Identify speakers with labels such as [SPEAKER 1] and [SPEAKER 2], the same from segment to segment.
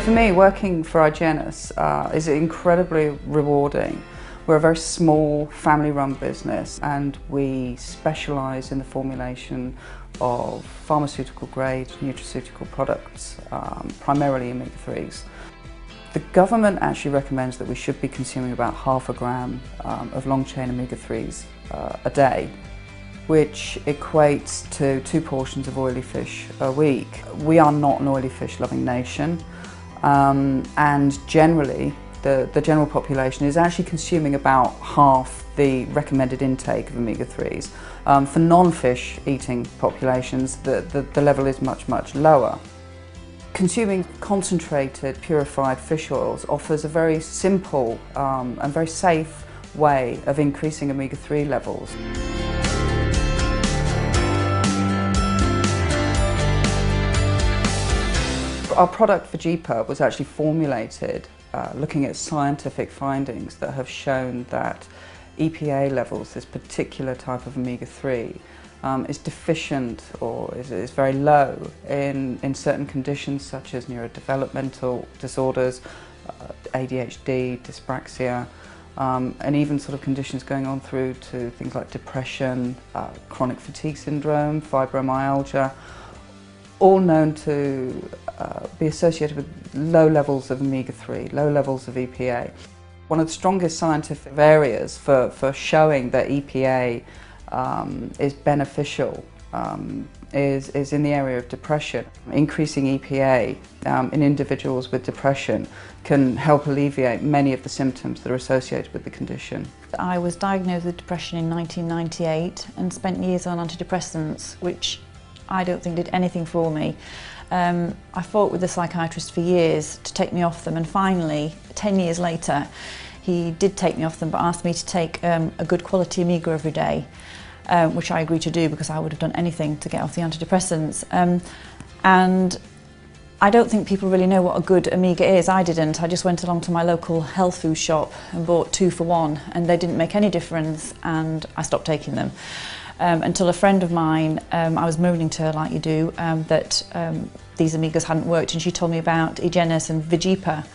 [SPEAKER 1] For me, working for Igennus is incredibly rewarding. We're a very small, family-run business, and we specialise in the formulation of pharmaceutical-grade nutraceutical products, primarily omega-3s. The government actually recommends that we should be consuming about half a gram of long-chain omega-3s a day, which equates to 2 portions of oily fish a week. We are not an oily fish loving nation, and generally the general population is actually consuming about half the recommended intake of omega-3s. For non-fish eating populations, the level is much lower. Consuming concentrated, purified fish oils offers a very simple and very safe way of increasing omega-3 levels. Our product Vegepa was actually formulated looking at scientific findings that have shown that EPA levels, this particular type of omega-3, is deficient or is very low in certain conditions such as neurodevelopmental disorders, ADHD, dyspraxia, and even sort of conditions going on through to things like depression, chronic fatigue syndrome, fibromyalgia, all known to be associated with low levels of omega-3, low levels of EPA. One of the strongest scientific areas for showing that EPA is beneficial is in the area of depression. Increasing EPA in individuals with depression can help alleviate many of the symptoms that are associated with the condition.
[SPEAKER 2] I was diagnosed with depression in 1998 and spent years on antidepressants, which I don't think did anything for me. I fought with the psychiatrist for years to take me off them, and finally, 10 years later, he did take me off them but asked me to take a good quality Omega every day, which I agreed to do because I would have done anything to get off the antidepressants. And I don't think people really know what a good Omega is. I didn't. I just went along to my local health food shop and bought 2 for 1, and they didn't make any difference, and I stopped taking them. Until a friend of mine, I was moaning to her like you do, that these Omegas hadn't worked, and she told me about Igennus and Vegepa,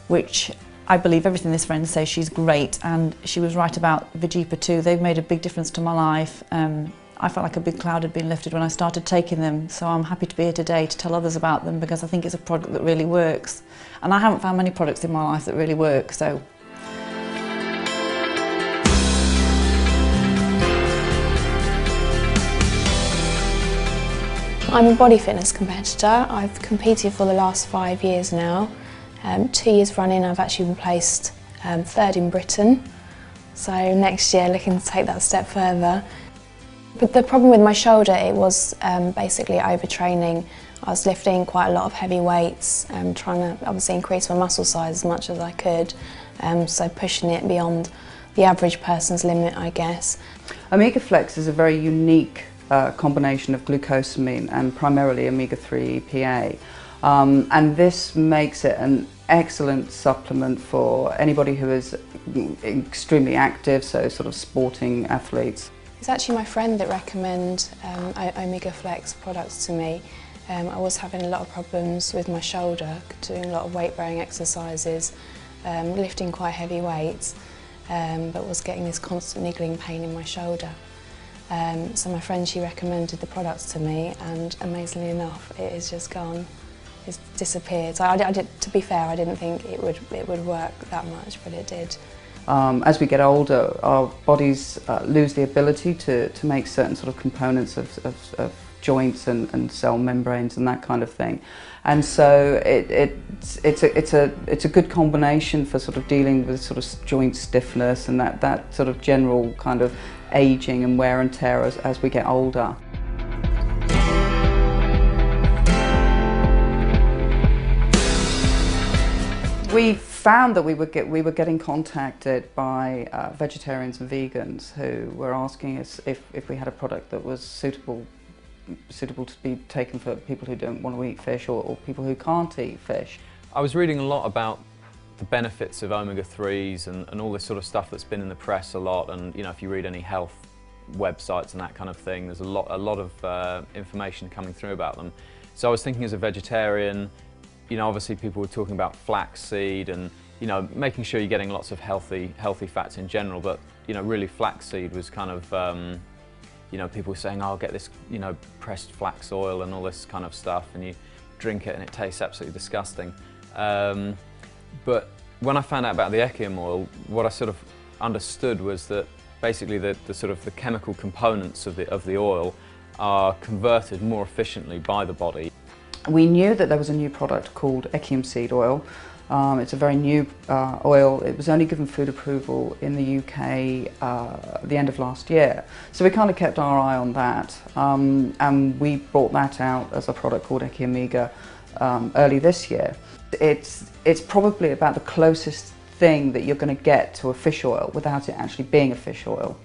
[SPEAKER 2] which I believe everything this friend says. She's great, and she was right about Vegepa too. They've made a big difference to my life. I felt like a big cloud had been lifted when I started taking them, so I'm happy to be here today to tell others about them because I think it's a product that really works. And I haven't found many products in my life that really work, so.
[SPEAKER 3] I'm a body fitness competitor. I've competed for the last 5 years now. 2 years running I've actually been placed 3rd in Britain. So next year looking to take that step further. But the problem with my shoulder, it was basically overtraining. I was lifting quite a lot of heavy weights, trying to obviously increase my muscle size as much as I could. So pushing it beyond the average person's limit, I guess.
[SPEAKER 1] Omega Flex is a very unique combination of glucosamine and primarily omega-3 EPA, and this makes it an excellent supplement for anybody who is extremely active, so sort of sporting athletes.
[SPEAKER 3] It's actually my friend that recommended Omega Flex products to me. I was having a lot of problems with my shoulder, doing a lot of weight-bearing exercises, lifting quite heavy weights, but was getting this constant niggling pain in my shoulder. So my friend, she recommended the products to me, and amazingly enough, it has just gone, it's disappeared. So to be fair, I didn't think it would work that much, but it did.
[SPEAKER 1] As we get older, our bodies lose the ability to make certain sort of components of joints and cell membranes and that kind of thing, and so it's a good combination for sort of dealing with sort of joint stiffness and that sort of general kind of aging and wear and tear as we get older. We found that we were getting contacted by vegetarians and vegans who were asking us if we had a product that was suitable to be taken for people who don't want to eat fish or people who can't eat fish.
[SPEAKER 4] I was reading a lot about the benefits of omega-3s and all this sort of stuff that's been in the press a lot, and you know, if you read any health websites and that kind of thing, there's a lot of information coming through about them. So I was thinking, as a vegetarian, you know, obviously people were talking about flaxseed and, you know, making sure you're getting lots of healthy fats in general, but, you know, really flaxseed was kind of, you know, people were saying, oh, I'll get this, you know, pressed flax oil and all this kind of stuff, and you drink it and it tastes absolutely disgusting. But when I found out about the Echiom oil, what I sort of understood was that basically the sort of the chemical components of the oil are converted more efficiently by the body.
[SPEAKER 1] We knew that there was a new product called Echiom seed oil. It's a very new oil. It was only given food approval in the UK at the end of last year. So we kind of kept our eye on that, and we brought that out as a product called Echiomega early this year. It's probably about the closest thing that you're going to get to a fish oil without it actually being a fish oil.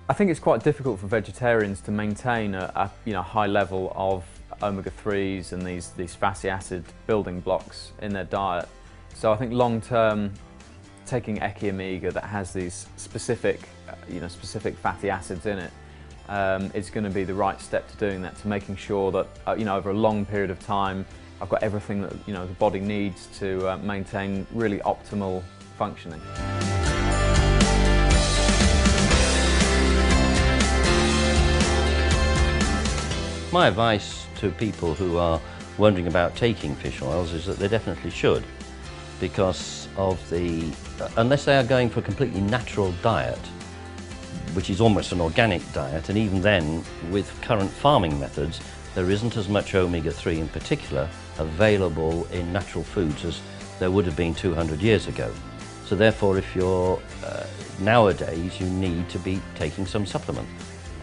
[SPEAKER 4] I think it's quite difficult for vegetarians to maintain a you know, high level of omega-3s and these fatty acid building blocks in their diet. So I think long term, taking Echiomega that has these specific, you know, specific fatty acids in it, is going to be the right step to doing that, to making sure that, you know, over a long period of time, I've got everything that, you know, the body needs to maintain really optimal functioning.
[SPEAKER 5] My advice to people who are wondering about taking fish oils is that they definitely should, because of unless they are going for a completely natural diet, which is almost an organic diet, and even then, with current farming methods, there isn't as much omega-3 in particular available in natural foods as there would have been 200 years ago. So therefore, if you're nowadays, you need to be taking some supplement.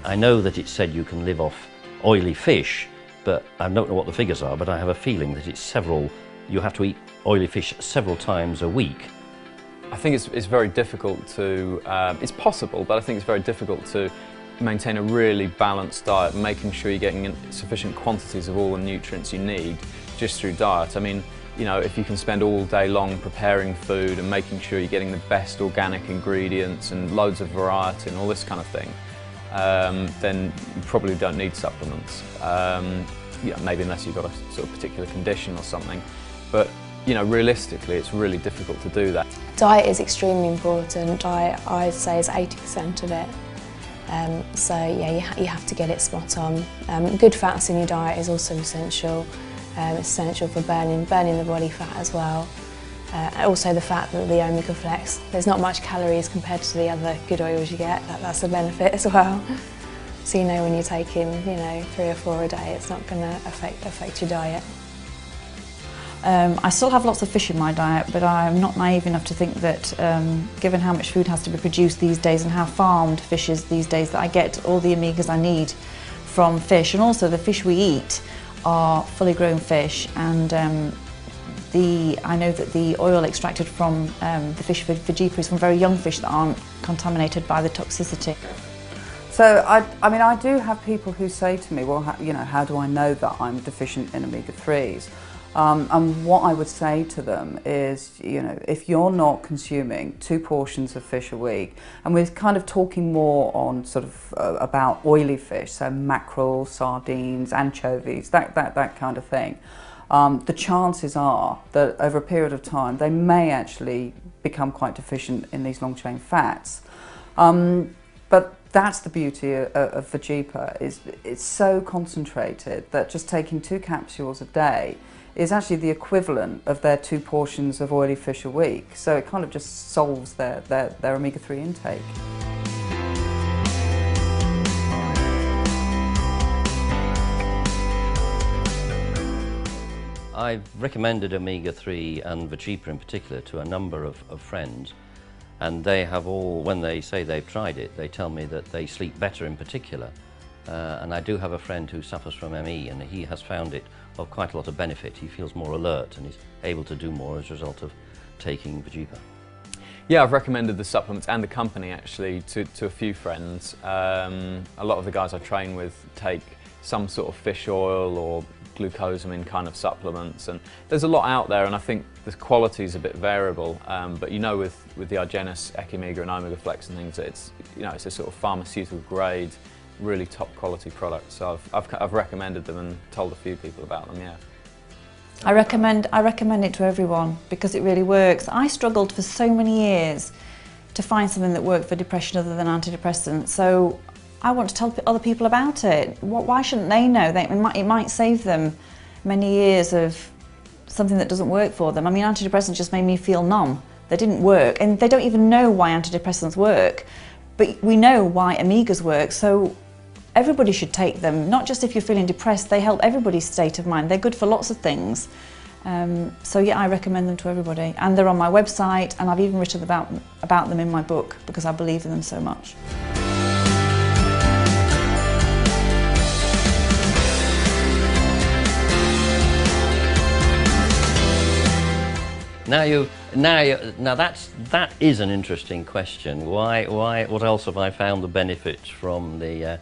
[SPEAKER 5] I know that it's said you can live off oily fish, but I don't know what the figures are, but I have a feeling that you have to eat oily fish several times a week.
[SPEAKER 4] I think it's very difficult to, it's possible, but I think it's very difficult to maintain a really balanced diet, making sure you're getting sufficient quantities of all the nutrients you need just through diet. I mean, you know, if you can spend all day long preparing food and making sure you're getting the best organic ingredients and loads of variety and all this kind of thing, then you probably don't need supplements. Yeah, maybe unless you've got a sort of particular condition or something. But, you know, realistically, it's really difficult to do that.
[SPEAKER 3] Diet is extremely important. Diet, I'd say, is 80% of it. So yeah, you have to get it spot on. Good fats in your diet is also essential. It's essential for burning the body fat as well. Also the fact that the Omega Flex, there's not much calories compared to the other good oils you get. That's a benefit as well. So you know when you're taking, you know, 3 or 4 a day, it's not going to affect your diet.
[SPEAKER 2] I still have lots of fish in my diet, but I'm not naive enough to think that given how much food has to be produced these days and how farmed fish is these days, that I get all the omegas I need from fish. And also the fish we eat are fully grown fish, and I know that the oil extracted from the fish Vegepa is from very young fish that aren't contaminated by the toxicity.
[SPEAKER 1] So I mean, I do have people who say to me, well, you know, how do I know that I'm deficient in omega-3s? And what I would say to them is, you know, if you're not consuming 2 portions of fish a week, and we're kind of talking more on sort of about oily fish, so mackerel, sardines, anchovies, that kind of thing, the chances are that over a period of time they may actually become quite deficient in these long chain fats. But that's the beauty of Vegepa, is it's so concentrated that just taking 2 capsules a day is actually the equivalent of their 2 portions of oily fish a week. So it kind of just solves their omega-3 intake.
[SPEAKER 5] I've recommended omega-3 and Vegepa in particular to a number of friends, and they have all, when they say they've tried it, they tell me that they sleep better in particular. And I do have a friend who suffers from ME, and he has found it of quite a lot of benefit. He feels more alert and is able to do more as a result of taking Vegepa.
[SPEAKER 4] Yeah, I've recommended the supplements and the company actually to a few friends. A lot of the guys I train with take some sort of fish oil or glucosamine kind of supplements, and there's a lot out there, and I think the quality is a bit variable, but you know, with the Igennus, Echiomega and Omega Flex and things, it's, you know, it's a sort of pharmaceutical grade, really top quality product. So I've recommended them and told a few people about them, yeah.
[SPEAKER 2] I recommend it to everyone because it really works. I struggled for so many years to find something that worked for depression other than antidepressants, so I want to tell other people about it. Why shouldn't they know? It might save them many years of something that doesn't work for them. I mean, antidepressants just made me feel numb. They didn't work, and they don't even know why antidepressants work, but we know why Omegas work, so everybody should take them, not just if you're feeling depressed. They help everybody's state of mind. They're good for lots of things. So yeah, I recommend them to everybody. And they're on my website, and I've even written about them in my book because I believe in them so much.
[SPEAKER 5] Now that is an interesting question. What else have I found the benefits from the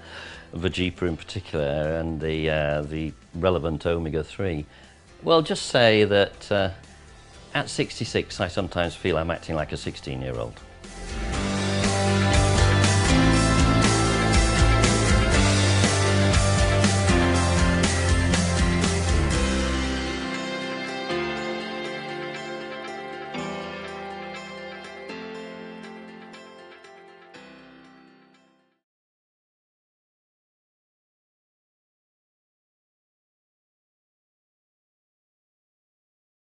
[SPEAKER 5] Vegepa in particular and the relevant omega-3? Well, just say that at 66 I sometimes feel I'm acting like a 16-year-old.